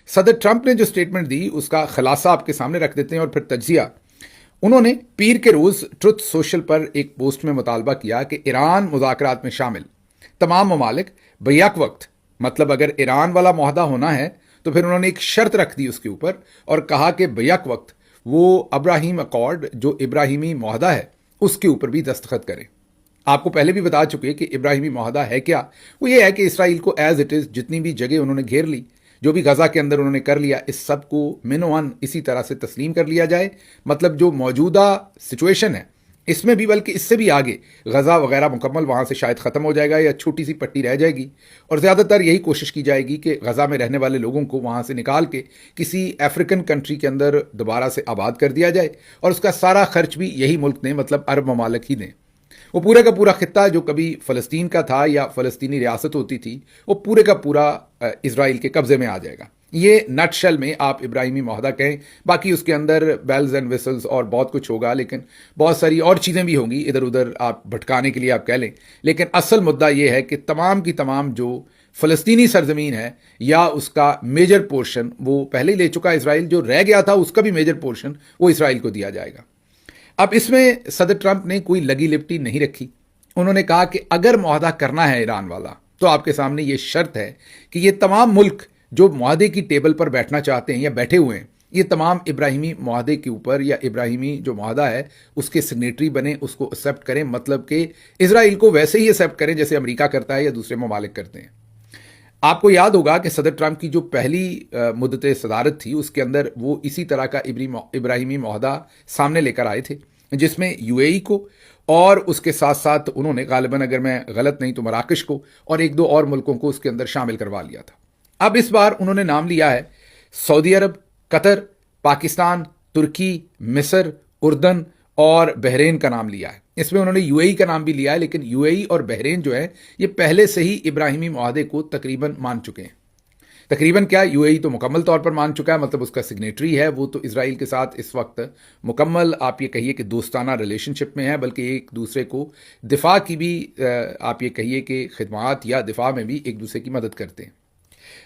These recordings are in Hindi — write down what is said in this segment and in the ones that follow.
सदर ट्रंप ने जो स्टेटमेंट दी उसका खुलासा आपके सामने रख देते हैं और फिर तज्जिया। उन्होंने पीर के रोज ट्रुथ सोशल पर एक पोस्ट में मुतालबा किया कि ईरान मुज़ाकरात में शामिल तमाम ममालिक बैक वक्त, मतलब अगर ईरान वाला मुआहदा होना है तो फिर उन्होंने एक शर्त रख दी उसके ऊपर और कहा कि बैक वक्त वो अब्राहीम अकॉर्ड जो इब्राहिमी मुआहदा है उसके ऊपर भी दस्तखत करें। आपको पहले भी बता चुके कि इब्राहिमी मुआहदा है क्या। वो ये है कि इसराइल को एज इट इज़ जितनी भी जगह उन्होंने घेर ली, जो भी गज़ा के अंदर उन्होंने कर लिया, इस सब को मिनोअन इसी तरह से तस्लीम कर लिया जाए। मतलब जो मौजूदा सिचुएशन है इसमें भी, बल्कि इससे भी आगे गज़ा वगैरह मुकम्मल वहाँ से शायद ख़त्म हो जाएगा या छोटी सी पट्टी रह जाएगी और ज़्यादातर यही कोशिश की जाएगी कि गज़ा में रहने वाले लोगों को वहाँ से निकाल के किसी अफ्रीकन कंट्री के अंदर दोबारा से आबाद कर दिया जाए और उसका सारा खर्च भी यही मुल्क दें, मतलब अरब ममालिक ही दें। वो पूरे का पूरा खित्ता जो कभी फ़लस्तीन का था या फ़लस्तीनी रियासत होती थी वो पूरे का पूरा इजराइल के कब्ज़े में आ जाएगा। ये नटशेल में आप इब्राहिमी मुआहदा कहें, बाकी उसके अंदर बेल्स एंड विसल्स और बहुत कुछ होगा, लेकिन बहुत सारी और चीज़ें भी होंगी इधर उधर आप भटकाने के लिए आप कह लें। लेकिन असल मुद्दा ये है कि तमाम की तमाम जो फ़लस्तीनी सरजमीन है या उसका मेजर पोर्शन वो पहले ही ले चुका इसराइल, जो रह गया था उसका भी मेजर पोर्शन वो इसराइल को दिया जाएगा। अब इसमें सदर ट्रंप ने कोई लगी लिपटी नहीं रखी। उन्होंने कहा कि अगर मुआहदा करना है ईरान वाला तो आपके सामने ये शर्त है कि ये तमाम मुल्क जो मुआहदे की टेबल पर बैठना चाहते हैं या बैठे हुए हैं, ये तमाम इब्राहिमी मुआहदे के ऊपर या इब्राहिमी जो मुआहदा है उसके सिग्नेटरी बने, उसको एक्सेप्ट करें। मतलब कि इसराइल को वैसे ही एक्सेप्ट करें जैसे अमेरिका करता है या दूसरे ममालिक करते हैं। आपको याद होगा कि सदर ट्रंप की जो पहली मुद्दत सदारत थी उसके अंदर वो इसी तरह का इब्राहिमी मुआहदा सामने लेकर आए थे, जिसमें यूएई को और उसके साथ साथ उन्होंने गालिबन, अगर मैं गलत नहीं तो मराकश को और एक दो और मुल्कों को उसके अंदर शामिल करवा लिया था। अब इस बार उन्होंने नाम लिया है सऊदी अरब, कतर, पाकिस्तान, तुर्की, मिस्र, उर्दन और बहरीन का नाम लिया है। इसमें उन्होंने यूएई का नाम भी लिया है, लेकिन यूएई और बहरीन जो है ये पहले से ही इब्राहिमी मुआहदे को तकरीबन मान चुके हैं। तकरीबन क्या, यूएई तो मुकम्मल तौर पर मान चुका है, मतलब उसका सिग्नेटरी है। वो तो इसराइल के साथ इस वक्त मुकम्मल आप ये कहिए कि दोस्ताना रिलेशनशिप में है, बल्कि एक दूसरे को दिफा की भी आप ये कहिए कि खिदमात या दिफा में भी एक दूसरे की मदद करते हैं।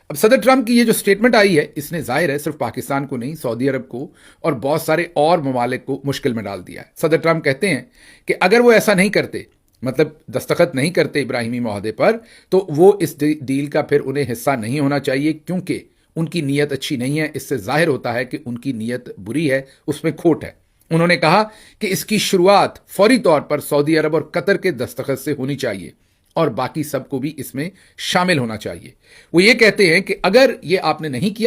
अब सदर ट्रंप की ये जो स्टेटमेंट आई है इसने जाहिर है सिर्फ पाकिस्तान को नहीं, सऊदी अरब को और बहुत सारे और ममालिक को मुश्किल में डाल दिया है। सदर ट्रंप कहते हैं कि अगर वो ऐसा नहीं करते, मतलब दस्तखत नहीं करते इब्राहिमी मुआहदे पर, तो वो इस डील का फिर उन्हें हिस्सा नहीं होना चाहिए, क्योंकि उनकी नीयत अच्छी नहीं है। इससे जाहिर होता है कि उनकी नीयत बुरी है, उसमें खोट है। उन्होंने कहा कि इसकी शुरुआत फौरी तौर पर सऊदी अरब और कतर के दस्तखत से होनी चाहिए और बाकी सबको भी इसमें शामिल होना चाहिए। वो ये कहते हैं कि अगर ये आपने नहीं किया